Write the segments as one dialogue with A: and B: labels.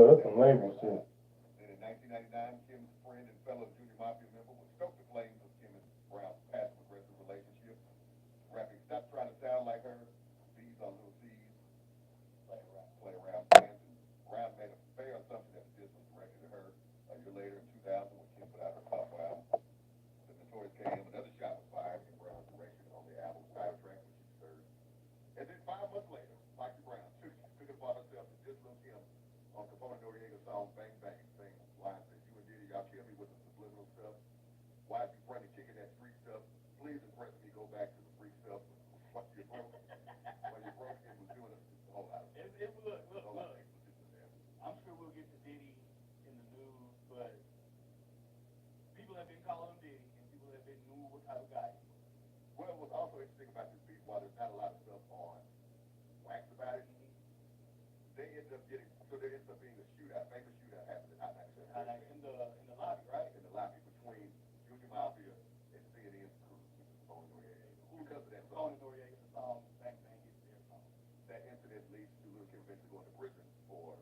A: that's some label shit.
B: Then in 1999, Kim's friend and fellow Junior Mafia member would stoke the flames of Kim and Brown's passive-aggressive relationship, rapping, "Stop trying to sound like her, B's on little C's, play around fans." And Brown made a fair assumption that the diss was directed to her. A year later, in 2000, when Kim put out her Pop album, the Notorious K.M., another shot was fired in Brown's direction on the album's title track, which she served. And then 5 months later, Foxy Brown took it upon herself to diss Lil Kim on Capone Noriega's song Bang Bang, saying lines that "You and Diddy, y'all kill me with the subliminal stuff. Why is you running, kicking that street stuff? Please impress me, go back to the freak stuff. What you broke, when you broke, it was doing a whole lot of
C: Look. I'm sure we'll get to Diddy in the news, but people have been calling him Diddy, and people have been new what type of guy he was.
B: Well, what's also interesting about this beat, while there's not a lot of stuff on wax about it, they ended up getting, so there ends up being a shootout, famous shootout happened in Hot 97.
C: In the lobby, right?
B: In the lobby between Junior Mafia and CNN's crew, which is Capone Noriega. Because of that
C: Capone
B: song,
C: Noriega, the song Bang Bang is their song.
B: that incident leads to Lil Kim eventually going to prison for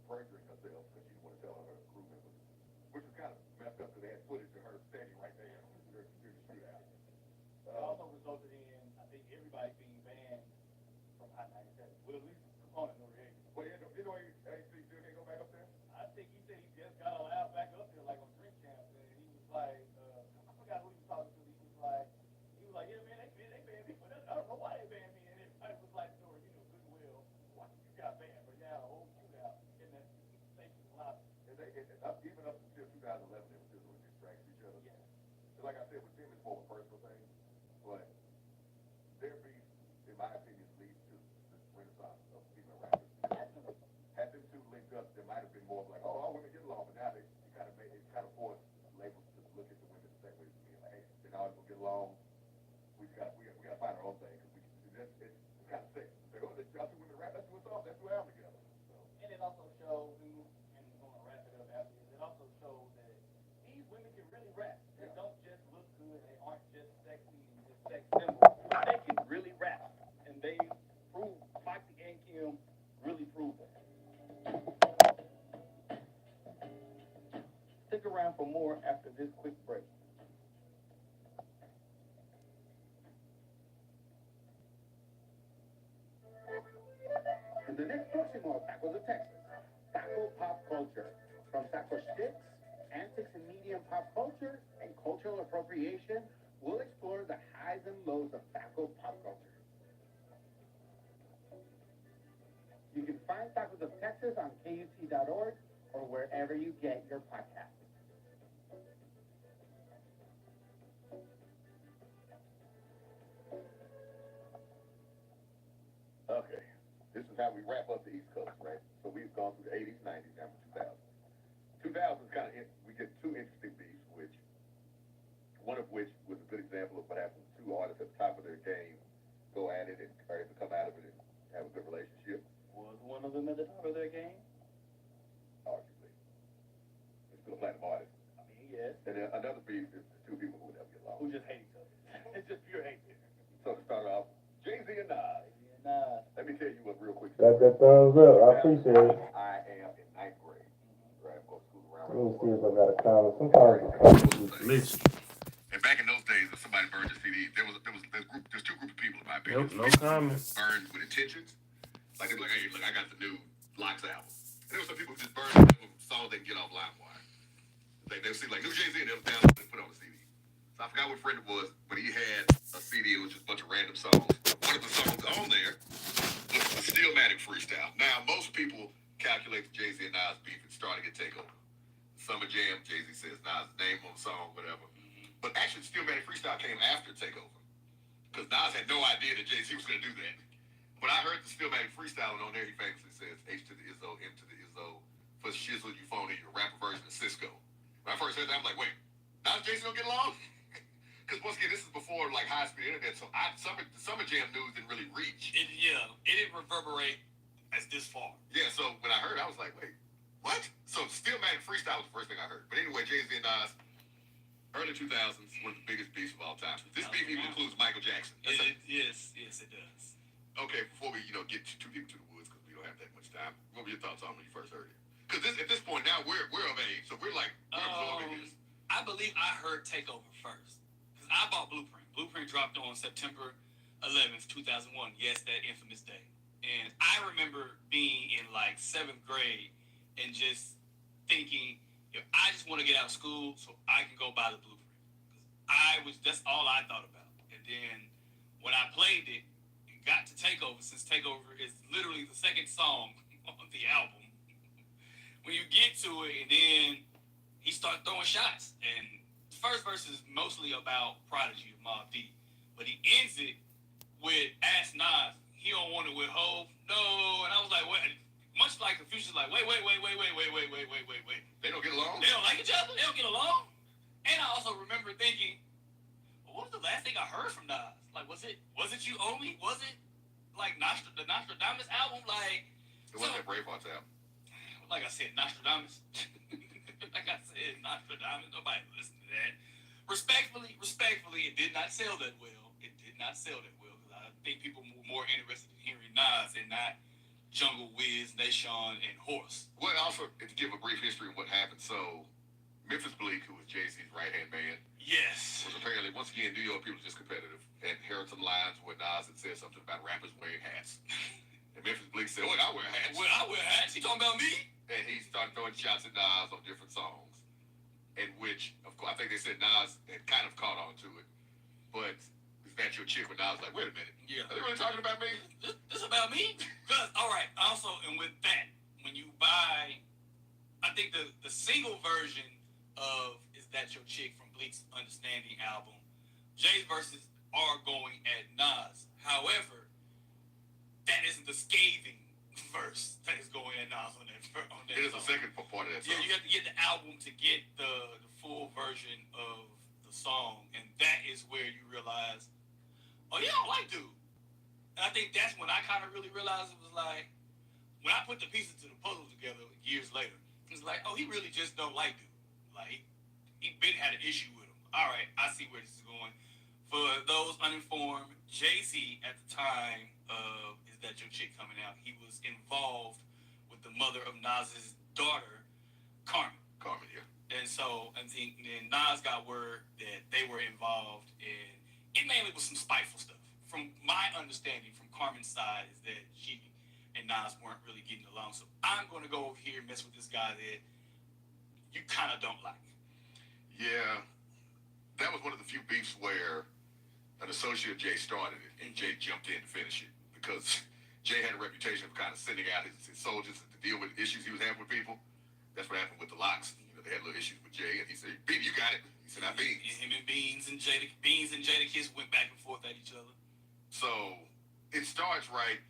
B: perjuring herself because she didn't want to tell her crew members, which was kind of messed up because they had footage of her standing right there during the shootout.
C: It also resulted in, I think, everybody being banned from Hot 97. Well, at least Capone Noriega.
B: Well, you know, he still can't go back up there?
C: I think he said he just got allowed back up there, like on Drink Champs, and he was like, I forgot who he was talking to. He was like, yeah, man, they banned me, but I don't know why they banned me. And everybody was like, no, goodwill, why you got banned? But yeah, a whole shootout in that station lobby.
B: And even up until 2011, they were still doing distracts each other.
C: Yeah.
B: So like I said, with Tim, it's more of a personal thing, but their beef, in my opinion, leads to the renaissance of female rappers. Had them two linked up, there might have been more of like, oh, all women get along, but now it kind of forced labels to look at the women the same way as men. Like, hey, they're not always gonna get along. We gotta find our own thing because it's kind of sick. Say, oh, y'all two women rap, let's do a song, let's do an album together. So.
C: And it also shows, and we're going to wrap it up after this, it also shows that these women can really rap. They don't just look good, they aren't just sexy and just sex symbols. They can really rap. And they prove, Foxy and Kim really prove that. Stick around for more after this quick break.
D: In the next próximo Tacos of Texas, Taco Pop Culture. From taco sticks, antics and medium pop culture, and cultural appropriation, we'll explore the highs and lows of taco pop culture. You can find Tacos of Texas on KUT.org or wherever you get your podcasts.
B: Okay, this is how we wrap up the East Coast, right? So we've gone through the 80s, 90s, now we're 2000s. 2000s kind of, we get two interesting beefs, which, one of which was a good example of what happens when two artists at the top of their game go at it and are able to come out of it and have a good relationship.
C: Was one of them at the top of their game?
B: Arguably. It's still a platinum artist.
C: I mean, yes.
B: And then another beef is the two people who would never get along.
C: Who just hate each other. It's just pure hate.
B: So to start off, Jay-Z and Nas. Let me tell you what real quick.
A: Got that thumbs up. I appreciate it.
B: I am in ninth grade. Right, I'm going to school around.
A: Let me see if I got a comment. Sometimes it's comment.
E: Listen.
B: And back in those days, if somebody burned a CD, there's two groups of people in my opinion.
E: Nope, no comment.
B: Burned with intentions. Like they'd be like, hey, look, I got the new Locks album. And there were some people who just burned songs they can get off LimeWire. They'll see like new Jay-Z and they'll download and put on the CD. So I forgot what friend it was, but he had a CD. It was just a bunch of random songs. One of the songs on there was the Stillmatic freestyle. Now most people calculate the Jay-Z and Nas beef and starting at Takeover. Summer Jam, Jay-Z says Nas' name on the song, whatever. But actually, Stillmatic freestyle came after Takeover. Because Nas had no idea that Jay-Z was going to do that. When I heard the Stillmatic freestyle on there, he famously says H to the Izzo, M to the Izzo, for Shizzle, you phony, your rapper version of Cisco. When I first heard that, I'm like, wait, Nas and Jay-Z don't get along? Because once again, this is before like high-speed internet, so Summer Jam news didn't really reach.
F: It didn't reverberate as this far.
B: Yeah, so when I heard it, I was like, wait, what? So Stillmatic freestyle was the first thing I heard. But anyway, Jay-Z and Nas, early 2000s, one of the biggest beefs of all time. This beef even includes Michael Jackson.
F: Yes, it does.
B: Okay, before we, get too deep into the woods, because we don't have that much time, what were your thoughts on when you first heard it? Because at this point now we're of age, so we're absorbing this.
F: I believe I heard Takeover first. Because I bought Blueprint. Blueprint dropped on September 11th, 2001. Yes, that infamous day. And I remember being in like 7th grade and just thinking, I just want to get out of school so I can go buy the Blueprint. That's all I thought about. And then when I played it and got to Takeover, since Takeover is literally the second song on the album, when you get to it and then he started throwing shots. And the first verse is mostly about Prodigy of Mobb Deep. But he ends it with Ask Nas, he don't want it with Hov. No. And I was like, what? Much like the Future's like, wait.
B: They don't get along?
F: They don't like each other? They don't get along? And I also remember thinking, well, what was the last thing I heard from Nas? Like, was it You Owe Me? Was it like the Nostradamus album? Like,
B: It wasn't that Bravehearts album.
F: like I said, Nostradamus. Nostradamus. Nobody listened to that. Respectfully, it did not sell that well. Because I think people were more interested in hearing Nas and not Jungle, Wiz, Nation, and Horse.
B: Well, also, to give a brief history of what happened, so Memphis Bleek, who was Jay-Z's right-hand man,
F: Yes.
B: was apparently, once again, New York people are just competitive, and heard some lines where Nas had said something about rappers wearing hats. And Memphis Bleek said, well, I wear hats.
F: Well, I wear hats. He talking about me?
B: And he started throwing shots at Nas on different songs, in which, of course, I think they said Nas had kind of caught on to it. But is that your chick? When Nas was like, wait a minute.
F: Yeah.
B: Are they really talking about me?
F: This about me? Because, all right, also, and with that, when you buy, I think the single version of Is That Your Chick from Bleak's Understanding album, Jay's verses are going at Nas. However, that isn't the scathing verse that is going at Nas on that
B: It is the
F: song.
B: second part of that song.
F: Yeah, you have to get the album to get the full version of the song, and that is where you realize, oh, you don't like dude. And I think that's when I kind of really realized it was like, when I put the pieces to the puzzle together years later, it's like, oh, he really just don't like dude. Like, he been had an issue with him. All right, I see where this is going. For those uninformed, Jay-Z at the time of Is That Your Chick coming out, he was involved with the mother of Nas's daughter, Carmen.
B: Carmen, yeah.
F: And so, and then Nas got word that they were involved, and it mainly was some spiteful stuff. From my understanding, from Carmen's side, is that she and Nas weren't really getting along. So I'm going to go over here and mess with this guy that you kind of don't like.
B: Yeah. That was one of the few beefs where an associate of Jay started it, and Jay jumped in to finish it. Because Jay had a reputation of kind of sending out his soldiers to deal with issues he was having with people. That's what happened with the Locks. They had little issues with Jay, and he said, Bean, you got it. He said, I Beans.
F: Him and Beans and Jadakiss went back and forth at each other.
B: So it starts right,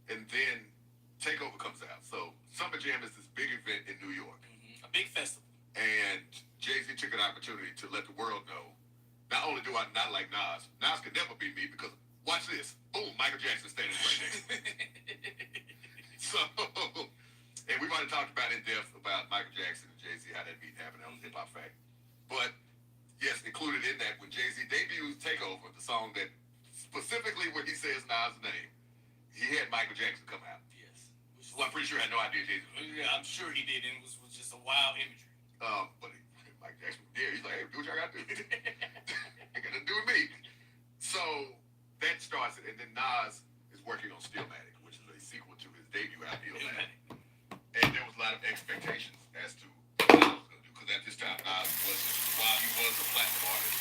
B: and then Takeover comes out. So Summer Jam is this big event in New York.
F: A big festival.
B: And Jay-Z took an opportunity to let the world know, not only do I not like Nas, Nas could never be me because, watch this, boom, Michael Jackson standing right next to me. So, and we've already talked about in depth about Michael Jackson and Jay-Z, how that beat happened. That was Hip Hop Fact. But, yes, included in that, when Jay-Z debuts Takeover, the song that specifically when he says Nas' name, he had Michael Jackson come out.
F: Yes.
B: Well, I'm pretty sure I had no idea Jay-Z was.
F: Yeah, I'm sure he did, and it was just a wild imagery.
B: But Michael Jackson was there. He's like, hey, do what y'all got to do. Ain't got nothing to do with me. So that starts it, and then Nas is working on Stillmatic, which is a sequel to his debut album, Illmatic. And there was a lot of expectations as to what Nas was going to do, because at this time, Nas wasn't, while he was a platinum artist,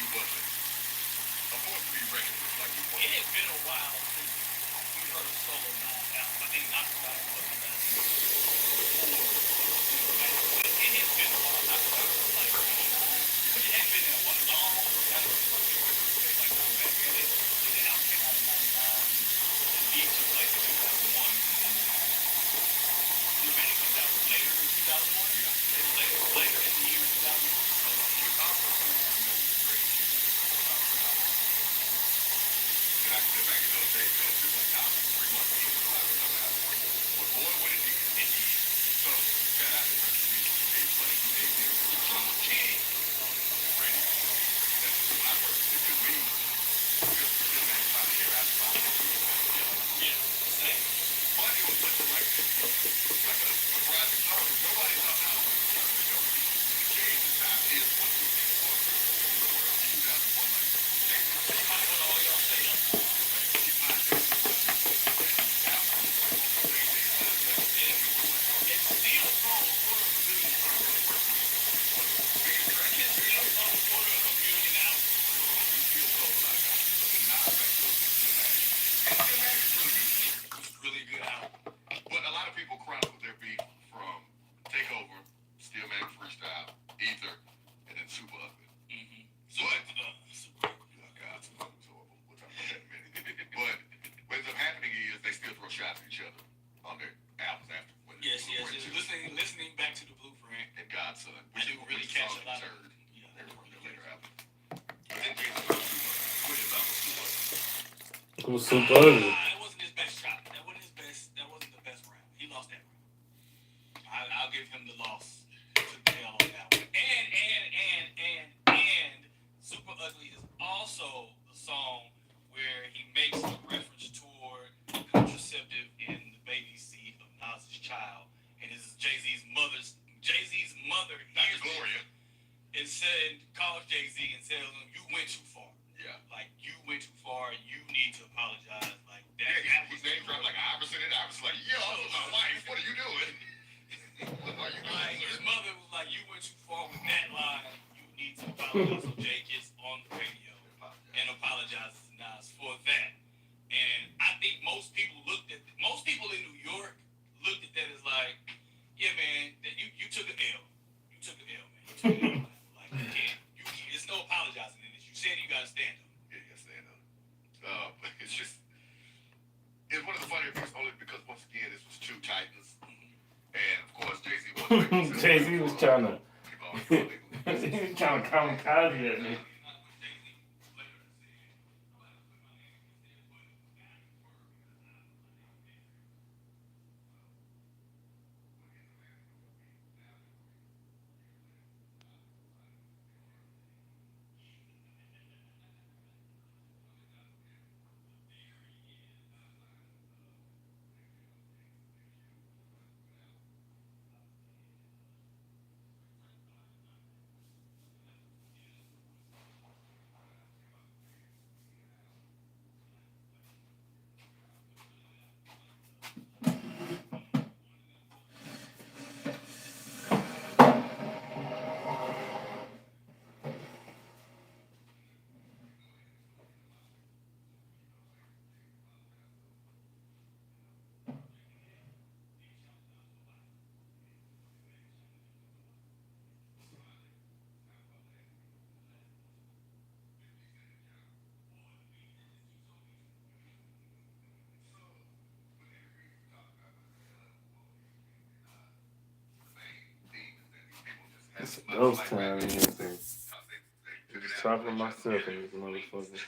B: he wasn't a force to be reckoned with like he was.
F: It had been a while since we heard a solo Nas album. I think Nostradamus wasn't that before. It has been a while. Nostradamus was like 89. But it hadn't been that one long. That was like the first like going back at it. And the album came out in 99. And Beat took place in 2001. And Illmatic comes out later in 2001.
B: shots at each other on their albums after. When
F: Yes.
B: Blueprint
F: Just
B: two
F: listening back to the Blueprint.
B: and Godson,
F: I
B: which
F: didn't
B: is
F: really
B: which
F: catch
B: song
F: a lot
B: you
F: of.
B: heard.
F: Yeah,
B: They were from the later album. But then Jason went to quit his album too much.
E: It was super ugly.
F: That wasn't his best shot. That wasn't his best. That wasn't the best round. He lost that round. I'll give him the loss to Dale on that one. And Super Ugly is also the song where he makes a reference toward contraceptive in the baby seat of Nas's child, and this is Jay-Z's mother
B: Dr.
F: hears
B: Gloria.
F: it and said, calls Jay-Z and tells him, "You went too far.
B: Yeah.
F: Like, you went too far. You need to apologize." Like that.
B: Yeah, his name dropped like Iverson, and Iverson's like, yo, my wife, what are you doing? What are you
F: Like,
B: doing?
F: his mother was like, "You went too far with that line. You need to apologize." So Jay gets on the radio and apologizes to Nas for that. And I think most people in New York looked at that as like, yeah, man, that you took an L. You took an L, man. You took an L. Like, there's no apologizing in this. You said you got to stand up.
B: Yeah, yes, stand up. It's just, it's one of the funnier things only because, once again, this was two Titans. And, of course, Jay-Z was
E: Jay-Z was trying to
B: People
E: he was trying to kamikaze at me. It's a ghost town in here, so I'm just talking to myself in this motherfucker.